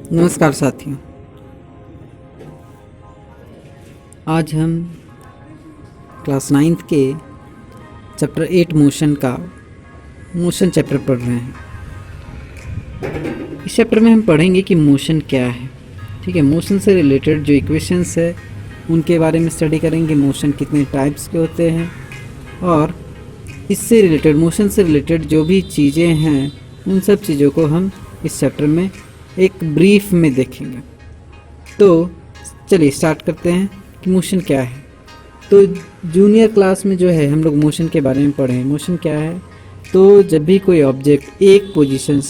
नमस्कार साथियों, आज हम क्लास 9th के चैप्टर 8 मोशन चैप्टर पढ़ रहे हैं। इस चैप्टर में हम पढ़ेंगे कि मोशन क्या है। ठीक है, मोशन से रिलेटेड जो इक्वेशंस है उनके बारे में स्टडी करेंगे, मोशन कितने टाइप्स के होते हैं और इससे रिलेटेड मोशन से रिलेटेड जो भी चीज़ें हैं उन सब चीज़ों को हम इस चैप्टर में एक ब्रीफ में देखेंगे। तो चलिए स्टार्ट करते हैं कि मोशन क्या है। तो जूनियर क्लास में जो है हम लोग मोशन के बारे में पढ़े। मोशन क्या है, तो जब भी कोई ऑब्जेक्ट एक पोजीशन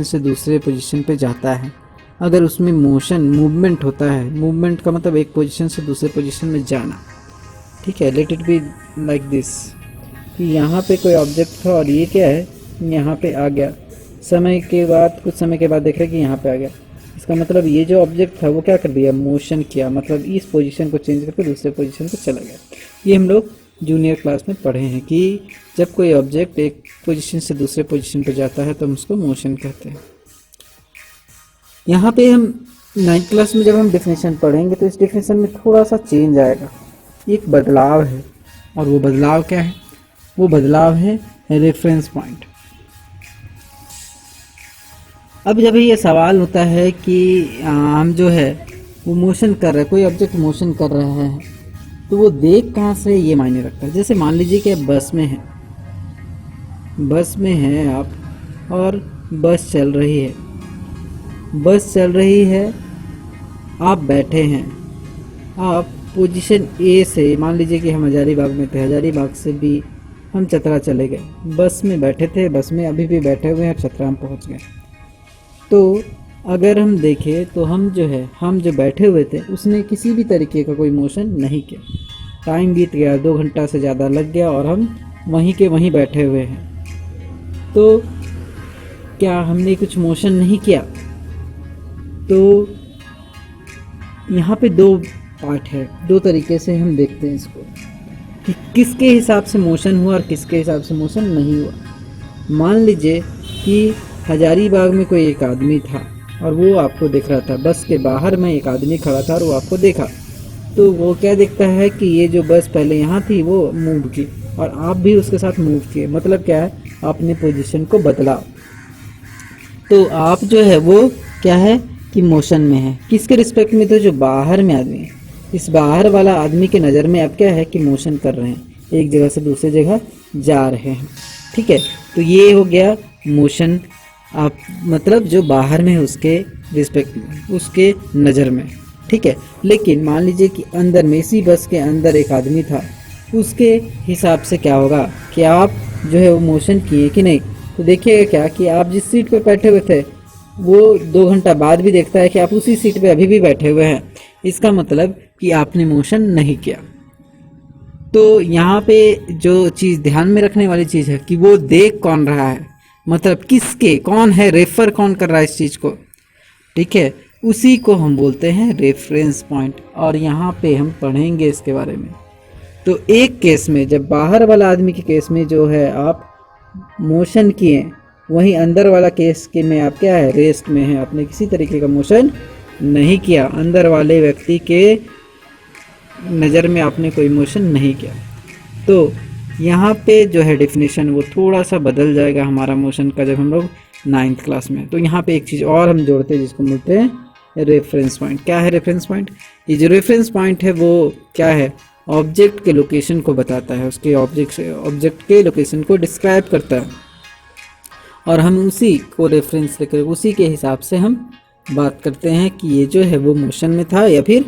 से दूसरे पोजीशन पे जाता है, अगर उसमें मूवमेंट होता है, मूवमेंट का मतलब एक पोजीशन से दूसरे पोजीशन में जाना। ठीक है, let it be like this कि यहाँ पे कोई ऑब्जेक्ट था और ये क्या है, यहाँ पे आ गया। कुछ समय के बाद देख रहे हैं कि यहाँ पे आ गया। इसका मतलब ये जो ऑब्जेक्ट था वो क्या कर दिया, मोशन किया, मतलब इस पोजीशन को चेंज करके दूसरे पोजीशन पे चला गया। ये हम लोग जूनियर क्लास में पढ़े हैं कि जब कोई ऑब्जेक्ट एक पोजीशन से दूसरे पोजीशन पे जाता है तो हम उसको मोशन कहते हैं। यहाँ पे हम 9th क्लास में जब हम डेफिनेशन पढ़ेंगे तो इस डेफिनेशन में थोड़ा सा चेंज आएगा, एक बदलाव है। और वो बदलाव क्या है, वो बदलाव है रेफरेंस पॉइंट। अब जब ये सवाल होता है कि हम जो है वो मोशन कर रहे हैं, कोई ऑब्जेक्ट मोशन कर रहा है तो वो देख कहाँ से ये मायने रखता है। जैसे मान लीजिए कि बस में हैं आप और बस चल रही है, आप बैठे हैं, आप पोजीशन ए से, मान लीजिए कि हम हजारीबाग में थे, हजारीबाग से भी हम चतरा चले गए, बस में बैठे थे, बस में अभी भी बैठे हुए हैं और चतरा हम पहुँच गए। तो अगर हम देखें तो हम जो बैठे हुए थे उसने किसी भी तरीके का कोई मोशन नहीं किया। टाइम बीत गया, 2 घंटा से ज़्यादा लग गया और हम वहीं के वहीं बैठे हुए हैं। तो क्या हमने कुछ मोशन नहीं किया? तो यहाँ पे 2 पार्ट है, 2 तरीके से हम देखते हैं इसको कि किसके हिसाब से मोशन हुआ और किसके हिसाब से मोशन नहीं हुआ। मान लीजिए कि हजारीबाग में कोई एक आदमी था और वो आपको दिख रहा था, बस के बाहर में एक आदमी खड़ा था और वो आपको देखा। तो वो क्या देखता है कि ये जो बस पहले यहाँ थी वो मूव की और आप भी उसके साथ मूव किए। मतलब क्या है, आपने पोजीशन को बदला। तो आप जो है वो क्या है कि मोशन में है। किसके रिस्पेक्ट में? तो जो बाहर में आदमी है, इस बाहर वाला आदमी के नज़र में आप क्या है कि मोशन कर रहे हैं, एक जगह से दूसरी जगह जा रहे हैं। ठीक है, तो ये हो गया मोशन। आप मतलब जो बाहर में है उसके रिस्पेक्ट में, उसके नज़र में। ठीक है, लेकिन मान लीजिए कि अंदर में, इसी बस के अंदर एक आदमी था, उसके हिसाब से क्या होगा कि आप जो है वो मोशन किए कि नहीं। तो देखिएगा क्या कि आप जिस सीट पे बैठे हुए थे वो 2 घंटा बाद भी देखता है कि आप उसी सीट पे अभी भी बैठे हुए हैं। इसका मतलब कि आपने मोशन नहीं किया। तो यहाँ पे जो चीज़ ध्यान में रखने वाली चीज़ है कि वो देख कौन रहा है, मतलब किसके, कौन है, रेफर कौन कर रहा है इस चीज़ को। ठीक है, उसी को हम बोलते हैं रेफरेंस पॉइंट। और यहाँ पे हम पढ़ेंगे इसके बारे में। तो एक केस में, जब बाहर वाला आदमी के केस में जो है आप मोशन किए, वहीं अंदर वाला केस के में आप क्या है, रेस्ट में है, आपने किसी तरीके का मोशन नहीं किया। अंदर वाले व्यक्ति के नज़र में आपने कोई मोशन नहीं किया। तो यहाँ पे जो है डेफिनेशन वो थोड़ा सा बदल जाएगा हमारा मोशन का जब हम लोग 9th क्लास में। तो यहाँ पे एक चीज़ और हम जोड़ते हैं जिसको बोलते हैं रेफरेंस पॉइंट। क्या है रेफरेंस पॉइंट? ये जो रेफरेंस पॉइंट है वो क्या है, ऑब्जेक्ट के लोकेशन को बताता है, उसके ऑब्जेक्ट के लोकेशन को डिस्क्राइब करता है और हम उसी को रेफरेंस लेकर उसी के हिसाब से हम बात करते हैं कि ये जो है वो मोशन में था या फिर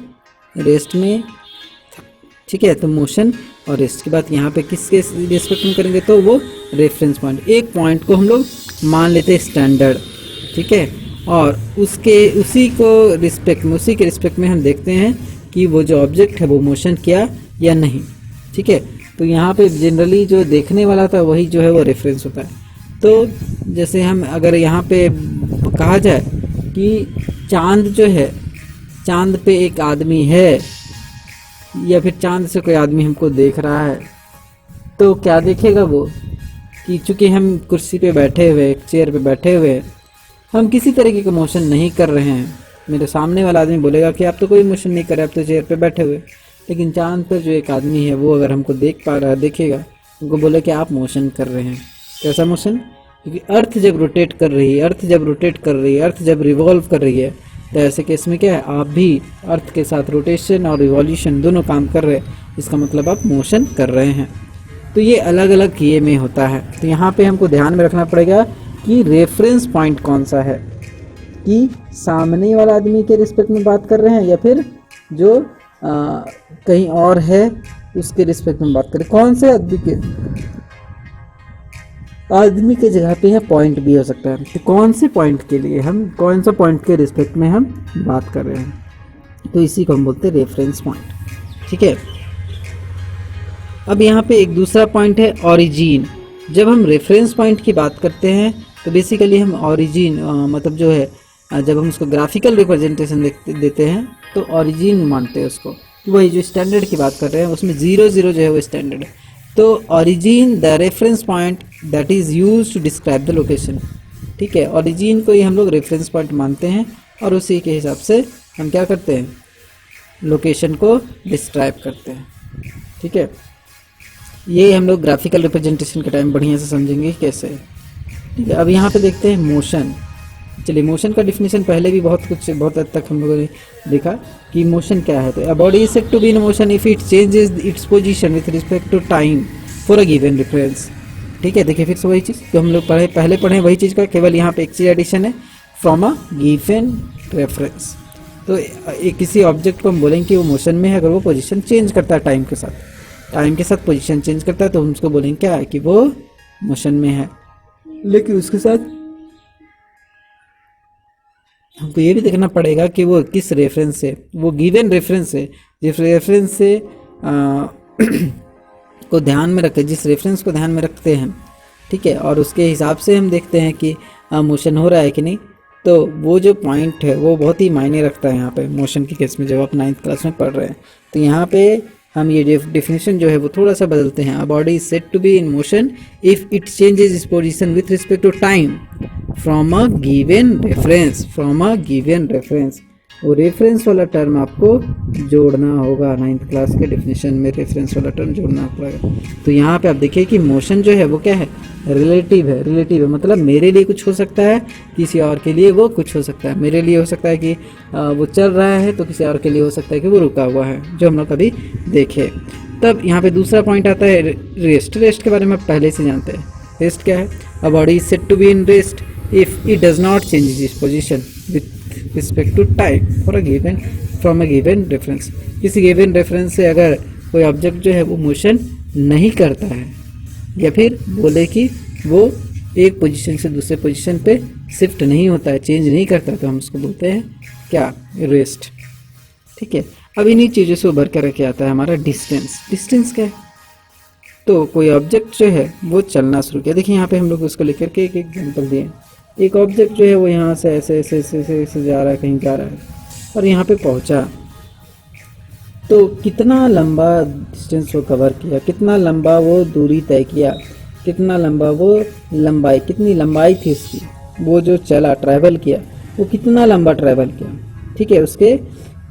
रेस्ट में था। ठीक है, तो मोशन और रेस्ट के बाद यहाँ पे किसके रिस्पेक्ट में करेंगे, तो वो रेफरेंस पॉइंट। एक पॉइंट को हम लोग मान लेते हैं स्टैंडर्ड। ठीक है, और उसी के रिस्पेक्ट में हम देखते हैं कि वो जो ऑब्जेक्ट है वो मोशन किया या नहीं। ठीक है, तो यहाँ पे जनरली जो देखने वाला था वही जो है वो रेफरेंस होता है। तो जैसे हम अगर यहाँ पे कहा जाए कि चांद जो है, चांद पे एक आदमी है या फिर चांद से कोई आदमी हमको देख रहा है, तो क्या देखेगा वो कि चूँकि हम कुर्सी पे बैठे हुए, एक चेयर पे बैठे हुए, हम किसी तरीके का मोशन नहीं कर रहे हैं। मेरे सामने वाला आदमी बोलेगा कि आप तो कोई मोशन नहीं कर रहे, आप तो चेयर पे बैठे हुए। लेकिन चांद पर जो एक आदमी है वो अगर हमको देख पा रहा है, देखेगा, उनको बोले कि आप मोशन कर रहे हैं। कैसा मोशन? क्योंकि अर्थ जब रोटेट कर रही है, अर्थ जब रोटेट कर रही है, अर्थ जब रिवॉल्व कर रही है, तो ऐसे केस में क्या है, आप भी अर्थ के साथ रोटेशन और रिवॉल्यूशन दोनों काम कर रहे हैं। इसका मतलब आप मोशन कर रहे हैं। तो ये अलग अलग किए में होता है। तो यहाँ पे हमको ध्यान में रखना पड़ेगा कि रेफरेंस पॉइंट कौन सा है, कि सामने वाला आदमी के रिस्पेक्ट में बात कर रहे हैं या फिर जो कहीं और है उसके रिस्पेक्ट में बात करें। कौन से आदमी के जगह पे है पॉइंट भी हो सकता है, तो कौन से पॉइंट के लिए हम, कौन सा पॉइंट के रिस्पेक्ट में हम बात कर रहे हैं, तो इसी को हम बोलते हैं रेफरेंस पॉइंट। ठीक है। अब यहाँ पे एक दूसरा पॉइंट है ओरिजिन। जब हम रेफरेंस पॉइंट की बात करते हैं तो बेसिकली हम ओरिजिन मतलब जो है, जब हम उसको ग्राफिकल रिप्रेजेंटेशन देते हैं तो ओरिजिन मानते हैं उसको। वही जो स्टैंडर्ड की बात कर रहे हैं उसमें 0 0 जो है वो स्टैंडर्ड है। तो origin the reference point that is use to describe the location. ठीक है, ओरिजिन को ही हम लोग रेफरेंस पॉइंट मानते हैं और उसी के हिसाब से हम क्या करते हैं, लोकेशन को डिस्क्राइब करते हैं। ठीक है, ये हम लोग ग्राफिकल रिप्रेजेंटेशन के टाइम बढ़िया से समझेंगे कैसे। ठीक है, अब यहाँ पे देखते हैं मोशन। चलिए, मोशन का डिफिनेशन पहले भी बहुत हद तक हम लोगों ने देखा कि मोशन क्या है। तो a body is said to be in motion if it changes its position with respect to time for a given reference. ठीक है, देखिए फिर से वही चीज़ जो हम लोग पहले पढ़े वही चीज़ का, केवल यहाँ पे एक चीज़ एडिशन है, फ्रॉम अ गिवन रेफरेंस। तो किसी ऑब्जेक्ट को हम बोलेंगे कि वो मोशन में है अगर वो पोजीशन चेंज करता है टाइम के साथ पोजीशन चेंज करता है, तो हम उसको बोलेंगे क्या है कि वो मोशन में है। लेकिन उसके साथ हमको ये भी देखना पड़ेगा कि वो किस रेफरेंस से, वो गिवन रेफरेंस से, जिस रेफरेंस से को ध्यान में रखें, जिस रेफरेंस को ध्यान में रखते हैं। ठीक है, और उसके हिसाब से हम देखते हैं कि मोशन हो रहा है कि नहीं। तो वो जो पॉइंट है वो बहुत ही मायने रखता है यहाँ पे मोशन के केस में, जब आप 9th क्लास में पढ़ रहे हैं। तो यहाँ पे हम ये डेफिनेशन जो है वो थोड़ा सा बदलते हैं। A body is said to be in motion if it changes its position with respect to time from a given reference. वो रेफरेंस वाला टर्म आपको जोड़ना होगा। 9th क्लास के डेफिनेशन में रेफरेंस वाला टर्म जोड़ना पड़ेगा। तो यहाँ पे आप देखिए कि मोशन जो है वो क्या है, रिलेटिव है। मतलब मेरे लिए कुछ हो सकता है, किसी और के लिए वो कुछ हो सकता है। मेरे लिए हो सकता है कि वो चल रहा है, तो किसी और के लिए हो सकता है कि वो रुका हुआ है, जो हम लोग कभी देखे। तब यहाँ पे दूसरा पॉइंट आता है रेस्ट के बारे में आप पहले से जानते हैं। रेस्ट क्या है? A body is said to be in rest if it does not change its position with respect to time from a given reference. किसी गिवन रेफरेंस से अगर कोई ऑब्जेक्ट जो है वो मोशन नहीं करता है, या फिर बोले कि वो एक पोजीशन से दूसरे पोजीशन पे शिफ्ट नहीं होता है, चेंज नहीं करता, तो हम उसको बोलते हैं क्या, रेस्ट। ठीक है, अब इन्हीं चीज़ों से उभर कर रखे आता है हमारा डिस्टेंस क्या है? तो कोई ऑब्जेक्ट जो है वो चलना शुरू किया। देखिए यहाँ पे हम लोग उसको लेकर के एक एग्जाम्पल दिए। एक ऑब्जेक्ट जो है वो यहाँ से ऐसे जा रहा है, कहीं जा रहा है और यहाँ पे पहुँचा। तो कितना लंबा डिस्टेंस वो कवर किया, कितना लंबा वो दूरी तय किया, कितना लंबा वो लंबाई, कितनी लंबाई थी उसकी, वो जो चला ट्रैवल किया वो कितना लंबा ट्रैवल किया। ठीक है, उसके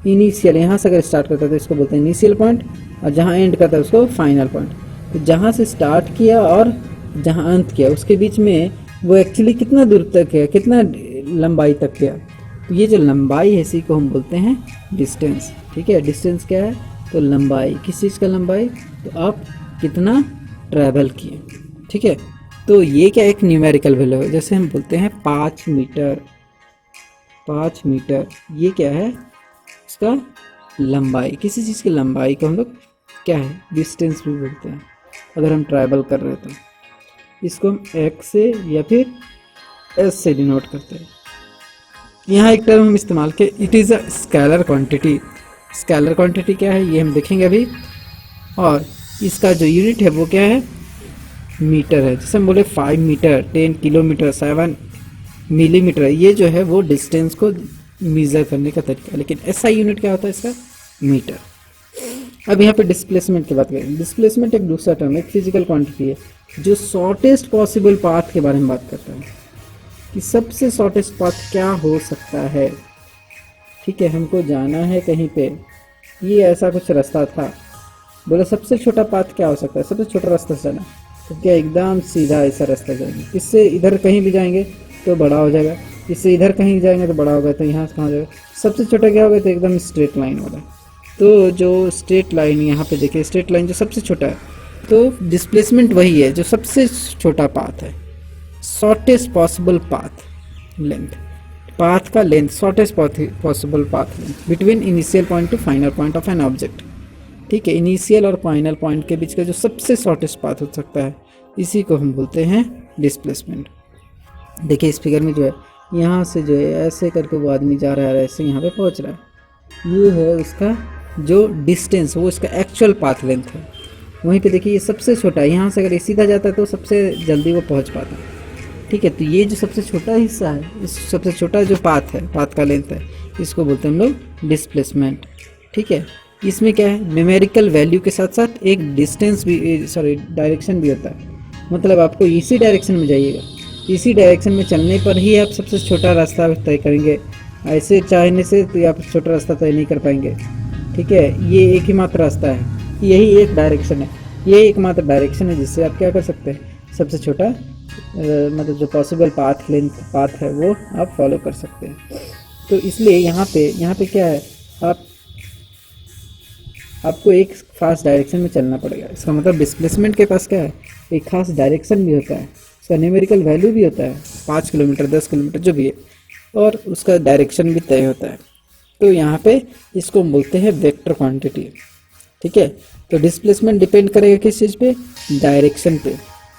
इनिशियल, यहाँ से अगर स्टार्ट करता है तो इसको बोलते हैं इनिशियल पॉइंट, और जहाँ एंड करता है उसको फाइनल पॉइंट। तो जहाँ से स्टार्ट किया और जहाँ अंत किया उसके बीच में वो एक्चुअली कितना दूर तक है, कितना लंबाई तक गया। तो ये जो लंबाई है इसी को हम बोलते हैं डिस्टेंस। ठीक है, डिस्टेंस क्या है? तो लंबाई, किस चीज़ का लंबाई? तो आप कितना ट्रैवल किए। ठीक है, तो ये क्या एक न्यूमेरिकल वैल्यू है। जैसे हम बोलते हैं 5 मीटर, ये क्या है? इसका लंबाई, किसी चीज़ की लंबाई को हम लोग क्या है, डिस्टेंस भी बोलते हैं। अगर हम ट्रैवल कर रहे हैं तो इसको हम x से या फिर s से डिनोट करते हैं। यहाँ एक टर्म हम इस्तेमाल किए, it is a scalar quantity. Scalar quantity क्या है ये हम देखेंगे अभी, और इसका जो यूनिट है वो क्या है, मीटर है। जैसे हम बोले 5 मीटर, 10 किलोमीटर, 7 मिलीमीटर, ये जो है वो डिस्टेंस को मेज़र करने का तरीका है। लेकिन SI यूनिट क्या होता है इसका, मीटर। अब यहाँ पे डिस्प्लेसमेंट की बात करें। डिस्प्लेसमेंट एक दूसरा टर्म, एक फिजिकल क्वांटिटी है जो शॉर्टेस्ट पॉसिबल पाथ के बारे में बात करता है। कि सबसे शॉर्टेस्ट पाथ क्या हो सकता है। ठीक है, हमको जाना है कहीं पे, ये ऐसा कुछ रास्ता था, बोला सबसे छोटा पाथ क्या हो सकता है, सबसे छोटा रास्ता से जाना। तो क्या एकदम सीधा ऐसा रास्ता जाएंगे, इससे इधर कहीं भी जाएंगे तो बड़ा हो जाएगा, इससे इधर कहीं जाएंगे तो बड़ा होगा, तो यहाँ से कहाँ हो जाएगा, सबसे छोटा क्या होगा, तो एकदम स्ट्रेट लाइन वाला। तो जो स्ट्रेट लाइन यहाँ पे देखिए, स्ट्रेट लाइन जो सबसे छोटा है, तो डिस्प्लेसमेंट वही है जो सबसे छोटा पाथ है, shortest possible path length, path का length, shortest possible path length between initial point to final point of an object. ठीक है, इनिशियल और फाइनल पॉइंट के बीच का जो सबसे शॉर्टेस्ट पाथ हो सकता है, इसी को हम बोलते हैं डिस्प्लेसमेंट। देखिए इस फिगर में जो है, यहाँ से जो है ऐसे करके वो आदमी जा रहा है, ऐसे यहाँ पे पहुँच रहा है, ये है उसका जो डिस्टेंस, वो इसका एक्चुअल पाथ लेंथ है। वहीं पे देखिए ये सबसे छोटा है, यहाँ से अगर ये सीधा जाता है तो सबसे जल्दी वो पहुँच पाता है। ठीक है, तो ये जो सबसे छोटा हिस्सा है, इस सबसे छोटा जो पाथ है, पाथ का लेंथ है, इसको बोलते हैं हम लोग डिस्प्लेसमेंट। ठीक है, इसमें क्या है, न्यूमेरिकल वैल्यू के साथ साथ एक डिस्टेंस भी, सॉरी डायरेक्शन भी होता है। मतलब आपको इसी डायरेक्शन में जाइएगा, इसी डायरेक्शन में चलने पर ही आप सबसे छोटा रास्ता तय करेंगे, ऐसे चाहने से तो आप छोटा रास्ता तय नहीं कर पाएंगे। ठीक है, ये एक ही मात्र रास्ता है, यही एक डायरेक्शन है, ये एकमात्र डायरेक्शन है जिससे आप क्या कर सकते हैं, सबसे छोटा मतलब जो पॉसिबल पाथ लेंथ पाथ है वो आप फॉलो कर सकते हैं। तो इसलिए यहाँ पे क्या है, आपको एक खास डायरेक्शन में चलना पड़ेगा। इसका मतलब डिस्प्लेसमेंट के पास क्या है, एक खास डायरेक्शन भी होता है, उसका न्यूमेरिकल वैल्यू भी होता है, 5 किलोमीटर 10 किलोमीटर जो भी है, और उसका डायरेक्शन भी तय होता है। तो यहाँ पे इसको बोलते हैं वेक्टर क्वांटिटी। ठीक है, तो डिस्प्लेसमेंट डिपेंड करेगा किस चीज़ पे, डायरेक्शन पे,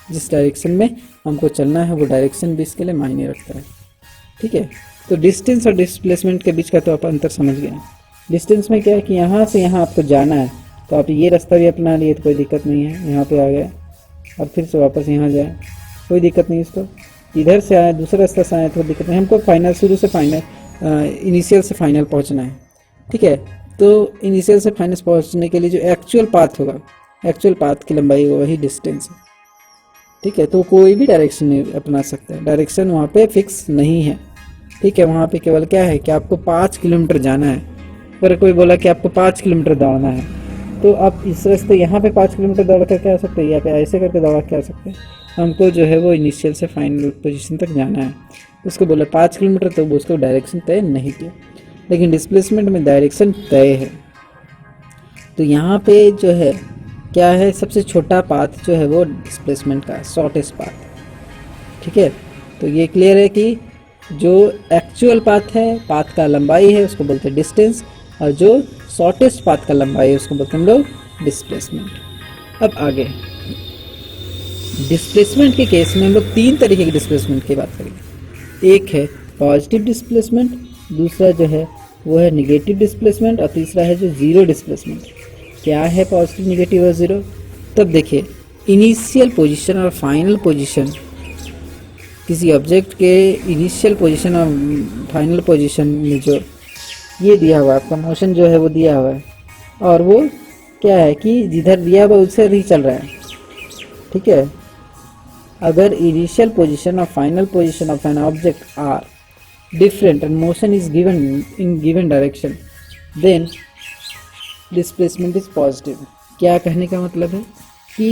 जिस डायरेक्शन में हमको चलना है वो डायरेक्शन भी इसके लिए मायने रखता है। ठीक है, तो डिस्टेंस और डिस्प्लेसमेंट के बीच का तो आप अंतर समझ गए हैं। डिस्टेंस में क्या है कि यहाँ से यहाँ आपको जाना है, तो आप ये रास्ता भी अपना लिए तो कोई दिक्कत नहीं है, यहाँ पे आ गए और फिर से वापस यहाँ जाए, कोई दिक्कत नहीं। इसको इधर से आए, दूसरे रास्ते से आए तो दिक्कत नहीं, हमको फाइनल शुरू से फाइनल, इनिशियल से फाइनल पहुँचना है। ठीक है, तो इनिशियल से फाइनल पहुँचने के लिए जो एक्चुअल पाथ होगा, एक्चुअल पाथ की लंबाई होगा, वही डिस्टेंस है। ठीक है, तो कोई भी डायरेक्शन नहीं अपना सकता है, डायरेक्शन वहाँ पे फिक्स नहीं है। ठीक है, वहाँ पे केवल क्या है कि आपको 5 किलोमीटर जाना है। अगर कोई बोला कि आपको 5 किलोमीटर दौड़ना है, तो आप इस रास्ते यहाँ पे 5 किलोमीटर दौड़ कर के आ सकते हैं, या फिर ऐसे करके दौड़ के आ सकते हैं। हमको जो है वो इनिशियल से फाइनल पोजीशन तक जाना है, उसको बोला 5 किलोमीटर, तो वो उसको डायरेक्शन तय नहीं किया। लेकिन डिस्प्लेसमेंट में डायरेक्शन तय है। तो यहाँ पे जो है क्या है, सबसे छोटा पाथ जो है वो डिस्प्लेसमेंट का शॉर्टेस्ट पाथ। ठीक है, तो ये क्लियर है कि जो एक्चुअल पाथ है, पाथ का लंबाई है, उसको बोलते हैं डिस्टेंस, और जो शॉर्टेस्ट पाथ का लंबाई है उसको बोलते हैं हम लोग डिस्प्लेसमेंट। अब आगे डिस्प्लेसमेंट के केस में हम लोग 3 तरीके की डिस्प्लेसमेंट की बात करेंगे। एक है पॉजिटिव डिस्प्लेसमेंट, दूसरा जो है वो है निगेटिव डिस्प्लेसमेंट, और तीसरा है जो जीरो डिस्प्लेसमेंट। क्या है पॉजिटिव, निगेटिव और जीरो? तब देखिए, इनिशियल पोजीशन और फाइनल पोजीशन, किसी ऑब्जेक्ट के इनिशियल पोजीशन और फाइनल पोजीशन में जो ये दिया हुआ है, आपका मोशन जो है वो दिया हुआ है, और वो क्या है कि जिधर दिया हुआ उससे ही चल रहा है। ठीक है, अगर इनिशियल पोजीशन और final position of an object are different and motion is given in given direction, then displacement is positive। क्या कहने का मतलब है कि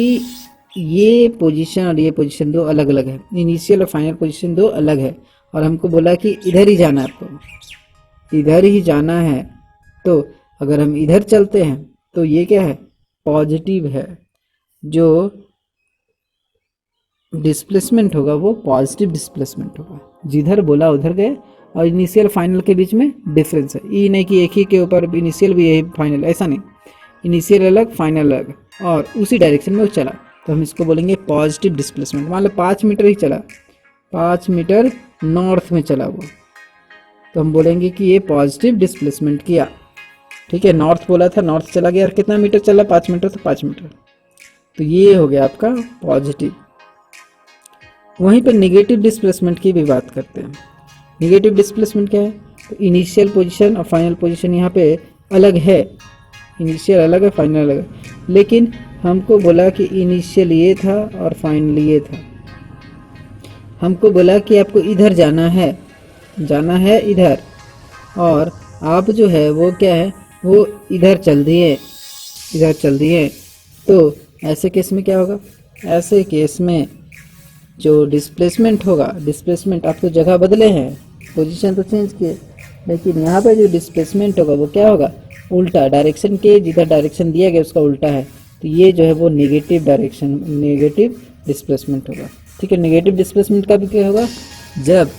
ये पोजीशन और ये पोजीशन दो अलग अलग है, इनिशियल और फाइनल पोजीशन दो अलग है, और हमको बोला कि इधर ही जाना है, आपको इधर ही जाना है। तो अगर हम इधर चलते हैं तो ये क्या है, पॉजिटिव है। जो डिस्प्लेसमेंट होगा वो पॉजिटिव डिस्प्लेसमेंट होगा, जिधर बोला उधर गए। और इनिशियल फाइनल के बीच में डिफरेंस है, ये नहीं कि एक ही के ऊपर इनिशियल भी यही फाइनल, ऐसा नहीं, इनिशियल अलग फाइनल अलग, और उसी डायरेक्शन में वो चला, तो हम इसको बोलेंगे पॉजिटिव डिस्प्लेसमेंट। मान लो 5 मीटर ही चला, 5 मीटर नॉर्थ में चला वो, तो हम बोलेंगे कि ये पॉजिटिव डिस्प्लेसमेंट किया। ठीक है, नॉर्थ बोला था, नॉर्थ चला गया, और कितना मीटर चला, 5 मीटर, तो 5 मीटर, तो ये हो गया आपका पॉजिटिव। वहीं पर निगेटिव डिस्प्लेसमेंट की भी बात करते हैं। निगेटिव डिस्प्लेसमेंट क्या है, तो इनिशियल पोजीशन और फाइनल पोजीशन यहाँ पे अलग है, इनिशियल अलग है, फाइनल अलग है, लेकिन हमको बोला कि इनिशियल ये था और फाइनल ये था। हमको बोला कि आपको इधर जाना है इधर, और आप जो है वो क्या है, वो इधर चल दिए। तो ऐसे केस में क्या होगा, ऐसे केस में जो डिस्प्लेसमेंट होगा, डिस्प्लेसमेंट आप तो जगह बदले हैं, पोजीशन तो चेंज किए, लेकिन यहाँ पे जो डिस्प्लेसमेंट होगा वो क्या होगा, उल्टा डायरेक्शन के, जिधर डायरेक्शन दिया गया उसका उल्टा है। तो ये जो है वो नेगेटिव डिस्प्लेसमेंट होगा। ठीक है, नेगेटिव डिस्प्लेसमेंट का भी क्या होगा, जब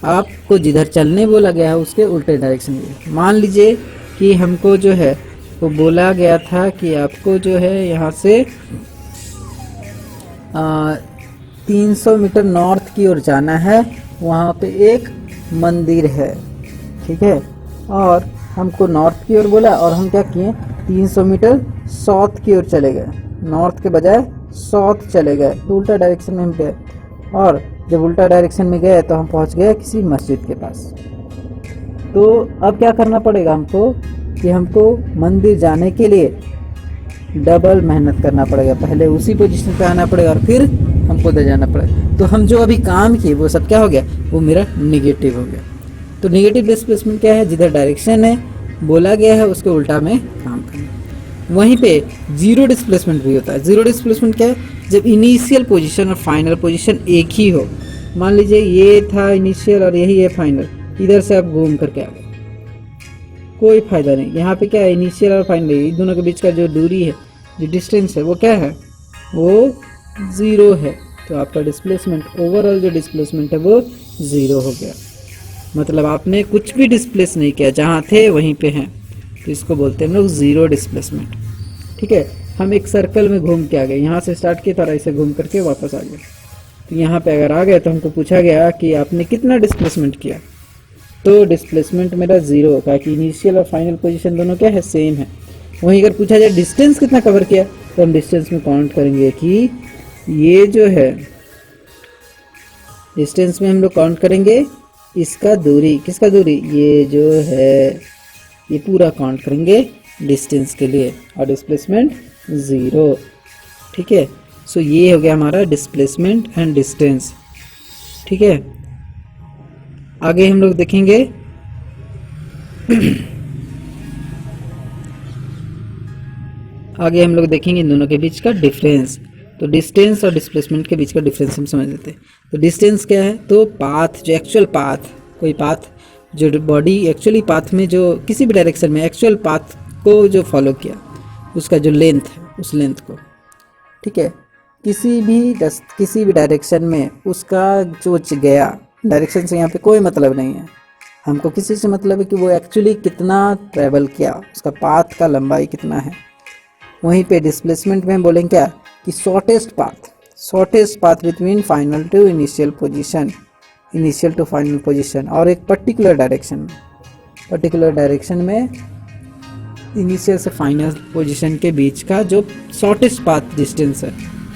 आपको जिधर चलने बोला गया है उसके उल्टे डायरेक्शन में। मान लीजिए कि हमको जो है वो बोला गया था कि आपको जो है यहाँ से 300 मीटर नॉर्थ की ओर जाना है, वहाँ पे एक मंदिर है। ठीक है, और हमको नॉर्थ की ओर बोला और हम क्या किए, 300 मीटर साउथ की ओर चले गए, नॉर्थ के बजाय साउथ चले गए, तो उल्टा डायरेक्शन में हम गए। और जब उल्टा डायरेक्शन में गए तो हम पहुंच गए किसी मस्जिद के पास। तो अब क्या करना पड़ेगा हमको, कि हमको मंदिर जाने के लिए डबल मेहनत करना पड़ेगा, पहले उसी पोजीशन पे आना पड़ेगा और फिर हमको उधर जाना पड़ेगा। तो हम जो अभी काम किए वो सब क्या हो गया, वो मेरा निगेटिव हो गया। तो निगेटिव डिस्प्लेसमेंट क्या है, जिधर डायरेक्शन है बोला गया है उसके उल्टा में काम करना। वहीं पे जीरो डिस्प्लेसमेंट भी होता है। जीरो डिस्प्लेसमेंट क्या है, जब इनिशियल पोजीशन और फाइनल पोजीशन एक ही हो। मान लीजिए ये था इनिशियल और यही है फाइनल, इधर से आप घूम करके आ गए, कोई फायदा नहीं। यहाँ पे क्या है, इनिशियल और फाइनल, इन दोनों के बीच का जो दूरी है, जो डिस्टेंस है वो क्या है, वो ज़ीरो है। तो आपका डिस्प्लेसमेंट, ओवरऑल जो डिस्प्लेसमेंट है वो ज़ीरो हो गया। मतलब आपने कुछ भी डिस्प्लेस नहीं किया, जहाँ थे वहीं पे हैं, तो इसको बोलते हैं हम लोग ज़ीरो डिस्प्लेसमेंट। ठीक है, हम एक सर्कल में घूम के आ गए, यहाँ से स्टार्ट किया था, ऐसे घूम करके वापस आ गए। तो यहाँ पे अगर आ गए तो हमको पूछा गया कि आपने कितना डिस्प्लेसमेंट किया, तो डिस्प्लेसमेंट मेरा ज़ीरो होगा, कि इनिशियल और फाइनल पोजीशन दोनों क्या है, सेम है। वहीं अगर पूछा जाए डिस्टेंस कितना कवर किया, तो हम डिस्टेंस में काउंट करेंगे कि ये जो है, डिस्टेंस में हम लोग काउंट करेंगे इसका दूरी, किसका दूरी, ये जो है, ये पूरा काउंट करेंगे डिस्टेंस के लिए, और डिस्प्लेसमेंट ज़ीरो। ठीक है, सो ये हो गया हमारा डिस्प्लेसमेंट एंड डिस्टेंस। ठीक है, आगे हम लोग देखेंगे इन दोनों के बीच का डिफरेंस। तो डिस्टेंस और डिस्प्लेसमेंट के बीच का डिफरेंस हम समझ लेते हैं। तो डिस्टेंस क्या है, तो पाथ, जो एक्चुअल पाथ, कोई पाथ जो बॉडी एक्चुअली पाथ में जो किसी भी डायरेक्शन में एक्चुअल पाथ को जो फॉलो किया, उसका जो लेंथ है, उस लेंथ को। ठीक है, किसी भी डायरेक्शन में उसका जो गया, डायरेक्शन से यहाँ पे कोई मतलब नहीं है, हमको किसी से मतलब है कि वो एक्चुअली कितना ट्रैवल किया, उसका पाथ का लंबाई कितना है। वहीं पे डिस्प्लेसमेंट में हम बोलेंगे क्या, कि shortest path between final to initial position, initial to final position, और एक पर्टिकुलर डायरेक्शन में इनिशियल से फाइनल पोजीशन के बीच का जो शॉर्टेस्ट पाथ डिस्टेंस है,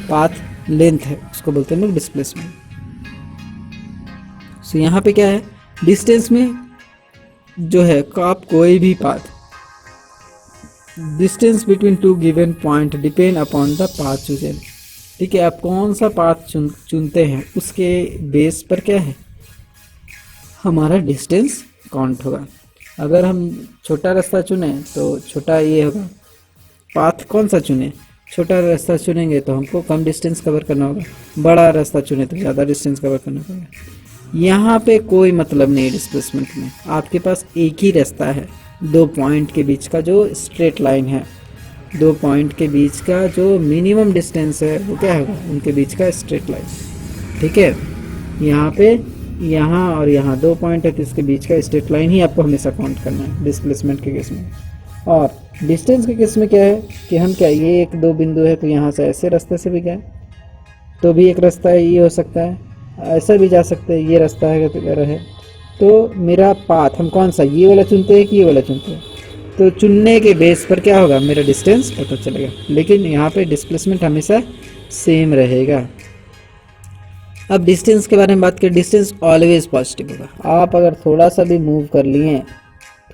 पाथ लेंथ है, उसको बोलते हैं लोग डिस्प्लेसमेंट। सो यहाँ पे क्या है, डिस्टेंस में जो है आप कोई भी path, distance between two given point depend upon the path chosen. ठीक है, आप कौन सा पाथ चुनते हैं उसके बेस पर क्या है, हमारा डिस्टेंस काउंट होगा। अगर हम छोटा रास्ता चुने तो छोटा ये होगा, पाथ कौन सा चुने, छोटा रास्ता चुनेंगे तो हमको कम डिस्टेंस कवर करना होगा, बड़ा रास्ता चुने तो ज़्यादा डिस्टेंस कवर करना पड़ेगा। यहाँ पे कोई मतलब नहीं है डिस्प्लेसमेंट में, आपके पास एक ही रास्ता है, दो पॉइंट के बीच का जो स्ट्रेट लाइन है, दो पॉइंट के बीच का जो मिनिमम डिस्टेंस है वो क्या होगा, उनके बीच का स्ट्रेट लाइन। ठीक है, यहाँ पे यहाँ और यहाँ दो पॉइंट है, तो इसके बीच का स्ट्रेट लाइन ही आपको हमेशा काउंट करना है डिस्प्लेसमेंट के केस में। और डिस्टेंस के केस में क्या है कि हम क्या, ये एक दो बिंदु है, तो यहाँ से ऐसे रास्ते से भी गए तो भी एक रास्ता है, ये हो सकता है, ऐसा भी जा सकते हैं, ये रास्ता है। तो मेरा पाथ हम कौन सा, ये वाला चुनते हैं कि ये वाला चुनते हैं, तो चुनने के बेस पर क्या होगा, मेरा डिस्टेंस पता चलेगा। लेकिन यहाँ पे डिस्प्लेसमेंट हमेशा सेम रहेगा। अब डिस्टेंस के बारे में बात करें, डिस्टेंस ऑलवेज पॉजिटिव होगा। आप अगर थोड़ा सा भी मूव कर लिए,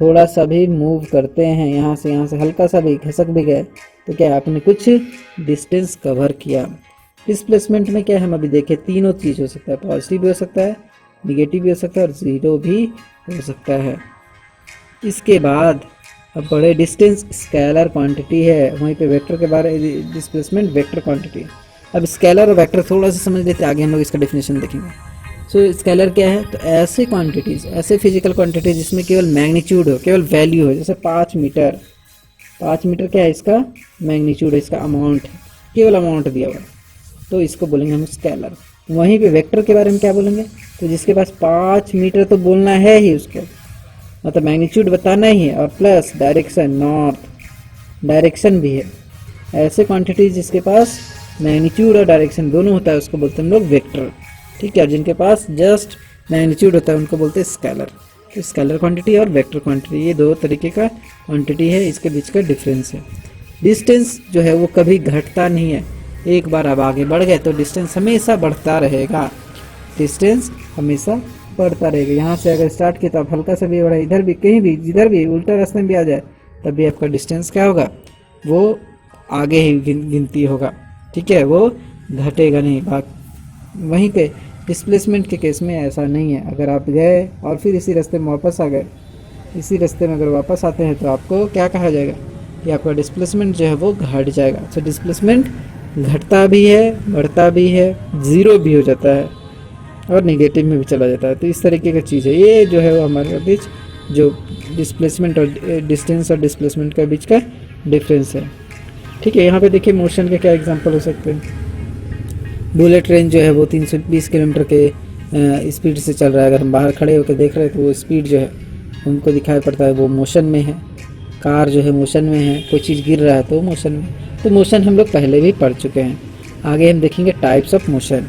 थोड़ा सा भी मूव करते हैं, यहाँ से हल्का सा भी खिसक भी गए, तो क्या आपने कुछ डिस्टेंस कवर किया। डिस्प्लेसमेंट में क्या है, हम अभी देखें तीनों चीज़ हो सकता है, पॉजिटिव भी हो सकता है, निगेटिव भी हो सकता है और ज़ीरो भी हो सकता है। इसके बाद अब बड़े डिस्टेंस स्केलर क्वांटिटी है, वहीं पे वेक्टर के बारे डिस्प्लेसमेंट वेक्टर क्वांटिटी। अब स्केलर और वेक्टर थोड़ा सा समझ लेते हैं, आगे हम लोग इसका डेफिनेशन देखेंगे। सो स्केलर क्या है, तो ऐसे क्वांटिटीज़, ऐसे फिजिकल क्वांटिटीज जिसमें केवल मैग्नीट्यूड हो, केवल वैल्यू हो, जैसे 5 मीटर। 5 मीटर क्या है, इसका मैग्नीट्यूड है, इसका अमाउंट है, केवल अमाउंट दिया हुआ है, तो इसको बोलेंगे हम स्केलर। वहीं पे वेक्टर के बारे में क्या बोलेंगे, तो जिसके पास 5 मीटर तो बोलना है ही उसको, मतलब मैग्नीट्यूड बताना ही है, और प्लस डायरेक्शन, नॉर्थ डायरेक्शन भी है। ऐसे क्वांटिटीज जिसके पास मैग्नीट्यूड और डायरेक्शन दोनों होता है उसको बोलते हैं हम लोग वेक्टर। ठीक है, जिनके पास जस्ट मैग्नीट्यूड होता है उनको बोलते हैं स्केलर। तो स्केलर क्वांटिटी और वेक्टर क्वांटिटी ये दो तरीके का क्वांटिटी है, इसके बीच का डिफरेंस है। डिस्टेंस जो है वो कभी घटता नहीं है, एक बार अब आगे बढ़ गए तो डिस्टेंस हमेशा बढ़ता रहेगा, डिस्टेंस हमेशा बढ़ता रहेगा। यहाँ से अगर स्टार्ट किया तो आप हल्का सा भी बढ़ा, इधर भी कहीं भी जिधर भी उल्टा रास्ते में भी आ जाए तब भी आपका डिस्टेंस क्या होगा, वो आगे ही गिनती होगा। ठीक है, वो घटेगा नहीं। वहीं पे डिस्प्लेसमेंट के केस में ऐसा नहीं है, अगर आप गए और फिर इसी रास्ते में वापस आ गए, इसी रास्ते में अगर वापस आते हैं तो आपको क्या कहा जाएगा कि आपका डिस्प्लेसमेंट जो है वो घट जाएगा। तो डिस्प्लेसमेंट घटता भी है, बढ़ता भी है, ज़ीरो भी हो जाता है और नेगेटिव में भी चला जाता है। तो इस तरीके का चीज़ है, ये जो है वो हमारे बीच जो डिस्प्लेसमेंट और डिस्टेंस और डिस्प्लेसमेंट के बीच का डिफरेंस है। ठीक है, यहाँ पे देखिए मोशन के क्या एग्जांपल हो सकते हैं। बुलेट ट्रेन जो है वो 320 किलोमीटर के स्पीड से चल रहा है, अगर हम बाहर खड़े होकर देख रहे हैं तो वो स्पीड जो है उनको दिखाई पड़ता है, वो मोशन में है। कार जो है मोशन में है, कोई चीज़ गिर रहा है तो मोशन में। तो मोशन हम लोग पहले भी पढ़ चुके हैं। आगे हम देखेंगे टाइप्स ऑफ मोशन।